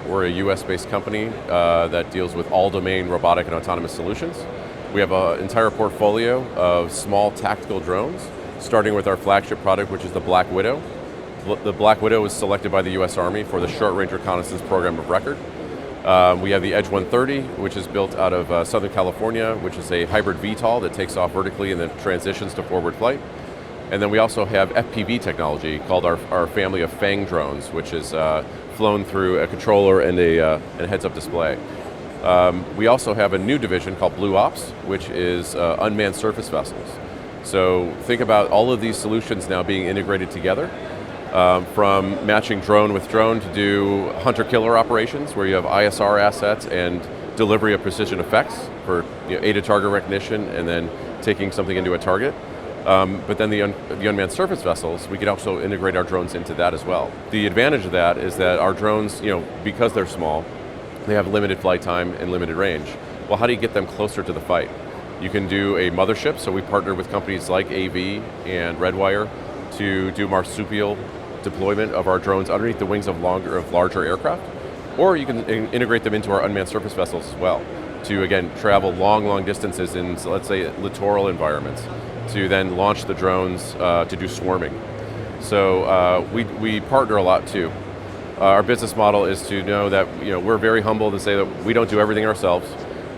We're a US-based company that deals with all-domain robotic and autonomous solutions. We have an entire portfolio of small tactical drones, starting with our flagship product, which is the Black Widow. The Black Widow was selected by the US Army for the Short Range Reconnaissance program of record. We have the Edge 130, which is built out of Southern California, which is a hybrid VTOL that takes off vertically and then transitions to forward flight. And then we also have FPV technology called our family of Fang drones, which is flown through a controller and a heads-up display. We also have a new division called Blue Ops, which is unmanned surface vessels. So think about all of these solutions now being integrated together, from matching drone with drone to do hunter-killer operations, where you have ISR assets and delivery of precision effects for aided target recognition and then taking something into a target. But then the unmanned surface vessels, we can also integrate our drones into that as well. The advantage of that is that our drones, because they're small, they have limited flight time and limited range. Well, how do you get them closer to the fight? You can do a mothership, so we partner with companies like AV and Redwire to do marsupial deployment of our drones underneath the wings of larger aircraft. Or you can integrate them into our unmanned surface vessels as well, to again, travel long distances in, so let's say, littoral environments, to then launch the drones to do swarming. So we partner a lot too. Our business model is to know that we're very humble to say that we don't do everything ourselves.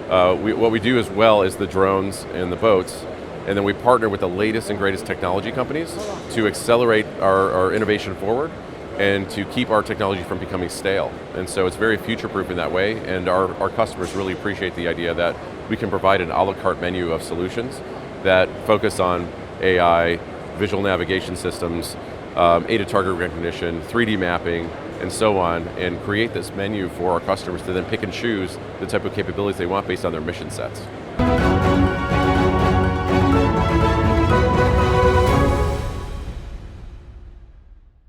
What we do as well is the drones and the boats, and then we partner with the latest and greatest technology companies to accelerate our innovation forward and to keep our technology from becoming stale. And so it's very future-proof in that way, and our customers really appreciate the idea that we can provide an a la carte menu of solutions that focus on AI, visual navigation systems, aided target recognition, 3D mapping, and so on, and create this menu for our customers to then pick and choose the type of capabilities they want based on their mission sets.